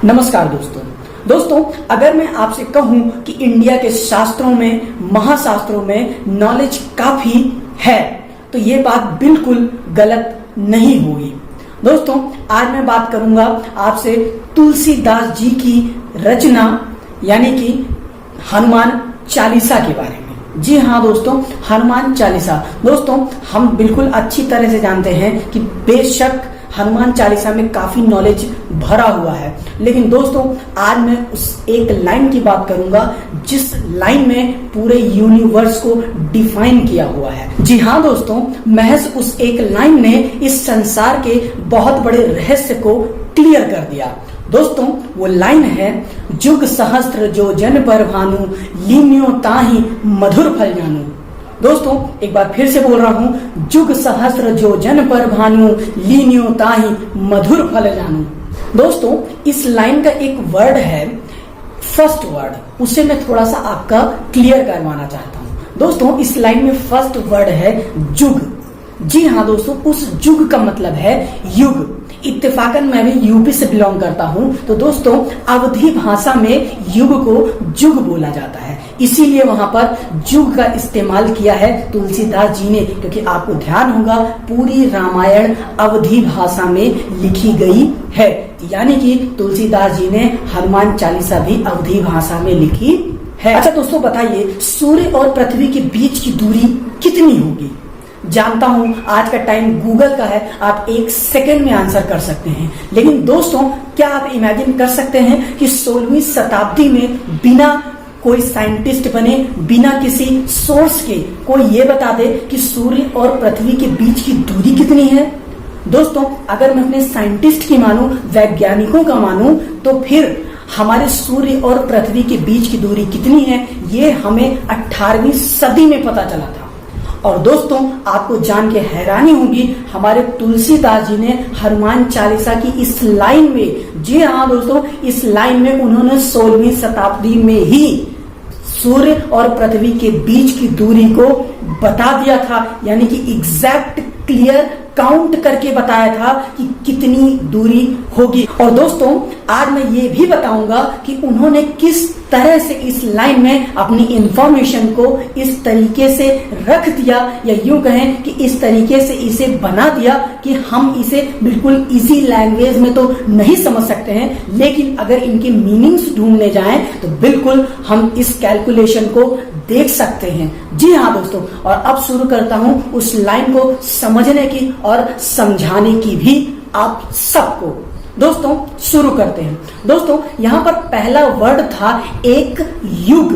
नमस्कार दोस्तों, अगर मैं आपसे कहूं कि इंडिया के शास्त्रों में, महाशास्त्रों में नॉलेज काफी है तो ये बात बिल्कुल गलत नहीं होगी। दोस्तों, आज मैं बात करूंगा आपसे तुलसीदास जी की रचना यानी कि हनुमान चालीसा के बारे में। जी हाँ दोस्तों, हनुमान चालीसा। दोस्तों, हम बिल्कुल अच्छी तरह से जानते हैं कि बेशक हनुमान चालीसा में काफी नॉलेज भरा हुआ है, लेकिन दोस्तों आज मैं उस एक लाइन की बात करूंगा जिस लाइन में पूरे यूनिवर्स को डिफाइन किया हुआ है। जी हाँ दोस्तों, महज उस एक लाइन ने इस संसार के बहुत बड़े रहस्य को क्लियर कर दिया। दोस्तों, वो लाइन है, जुग सहस्त्र जो जन पर भानु, लीन्यो ताहि मधुर फल जानू। दोस्तों, एक बार फिर से बोल रहा हूं, जुग सहस्त्र जो जन पर भानु, लीन्यो ताहि मधुर फल जानू। दोस्तों, इस लाइन का एक वर्ड है, फर्स्ट वर्ड, उसे मैं थोड़ा सा आपका क्लियर करवाना चाहता हूं। दोस्तों, इस लाइन में फर्स्ट वर्ड है जुग। जी हाँ दोस्तों, उस जुग का मतलब है युग। इत्तेफाकन मैं भी यूपी से बिलोंग करता हूं, तो दोस्तों अवधी भाषा में युग को जुग बोला जाता है, इसीलिए वहां पर जुग का इस्तेमाल किया है तुलसीदास जी ने, क्योंकि आपको ध्यान होगा पूरी रामायण अवधी भाषा में लिखी गई है, यानी कि तुलसीदास जी ने हनुमान चालीसा भी अवधी भाषा में लिखी है। अच्छा दोस्तों, बताइए सूर्य और पृथ्वी के बीच की दूरी कितनी होगी? जानता हूं आज का टाइम गूगल का है, आप एक सेकंड में आंसर कर सकते हैं, लेकिन दोस्तों क्या आप इमेजिन कर सकते हैं कि 16वीं शताब्दी में बिना कोई साइंटिस्ट बने, बिना किसी सोर्स के कोई ये बता दे कि सूर्य और पृथ्वी के बीच की दूरी कितनी है? दोस्तों, अगर मैं अपने साइंटिस्ट की मानूं, वैज्ञानिकों का मानूं, तो फिर हमारे सूर्य और पृथ्वी के बीच की दूरी कितनी है ये हमें 18वीं सदी में पता चला था। और दोस्तों, आपको जान के हैरानी होगी, हमारे तुलसीदास जी ने हनुमान चालीसा की इस लाइन में, जी हाँ दोस्तों, इस लाइन में उन्होंने 16वीं शताब्दी में ही सूर्य और पृथ्वी के बीच की दूरी को बता दिया था, यानी कि एग्जैक्ट क्लियर काउंट करके बताया था कि कितनी दूरी होगी। और दोस्तों, आज मैं ये भी बताऊंगा कि उन्होंने किस तरह से इस लाइन में अपनी इंफॉर्मेशन को इस तरीके से रख दिया, या यूं कहें कि इस तरीके से इसे बना दिया कि हम इसे बिल्कुल इजी लैंग्वेज में तो नहीं समझ सकते हैं, लेकिन अगर इनकी मीनिंग्स ढूंढने जाएं तो बिल्कुल हम इस कैलकुलेशन को देख सकते हैं। जी हाँ दोस्तों, और अब शुरू करता हूं उस लाइन को समझने की और समझाने की भी आप सबको। दोस्तों शुरू करते हैं। दोस्तों, यहाँ पर पहला वर्ड था एक युग।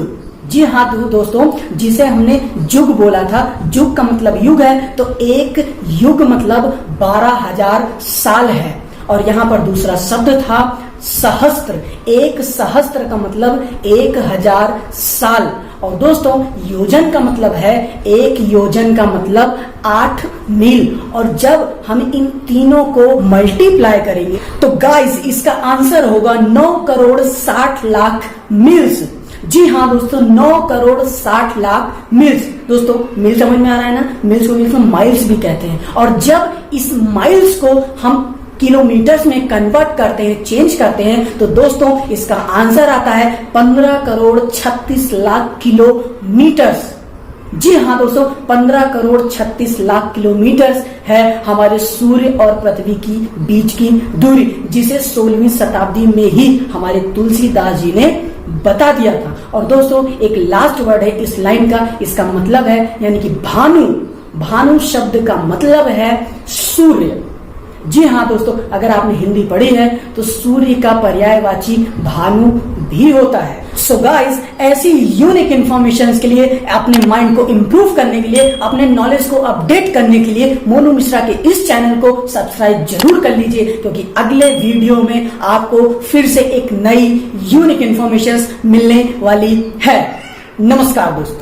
जी हाँ दोस्तों, जिसे हमने जुग बोला था, जुग का मतलब युग है, तो एक युग मतलब 12,000 साल है। और यहाँ पर दूसरा शब्द था सहस्त्र। एक सहस्त्र का मतलब 1,000 साल। और दोस्तों, योजन का मतलब है, एक योजन का मतलब 8 मील। और जब हम इन तीनों को मल्टीप्लाई करेंगे तो गाइस इसका आंसर होगा 9 करोड़ 60 लाख मील्स। जी हाँ दोस्तों, 9 करोड़ 60 लाख मील्स। दोस्तों, मील समझ में आ रहा है ना? मील्स को इंग्लिश में माइल्स भी कहते हैं। और जब इस माइल्स को हम किलोमीटर्स में कन्वर्ट करते हैं, चेंज करते हैं, तो दोस्तों इसका आंसर आता है 15 करोड़ 36 लाख किलोमीटर्स। जी हाँ दोस्तों, 15 करोड़ 36 लाख किलोमीटर्स है हमारे सूर्य और पृथ्वी की बीच की दूरी, जिसे 16वीं शताब्दी में ही हमारे तुलसीदास जी ने बता दिया था। और दोस्तों, एक लास्ट वर्ड है इस लाइन का, इसका मतलब है यानी कि भानु। भानु शब्द का मतलब है सूर्य। जी हाँ दोस्तों, अगर आपने हिंदी पढ़ी है तो सूर्य का पर्यायवाची भानु भी होता है। सो गाइस, ऐसी यूनिक इंफॉर्मेशन के लिए, अपने माइंड को इंप्रूव करने के लिए, अपने नॉलेज को अपडेट करने के लिए मोनू मिश्रा के इस चैनल को सब्सक्राइब जरूर कर लीजिए, क्योंकि अगले वीडियो में आपको फिर से एक नई यूनिक इंफॉर्मेशन मिलने वाली है। नमस्कार दोस्तों।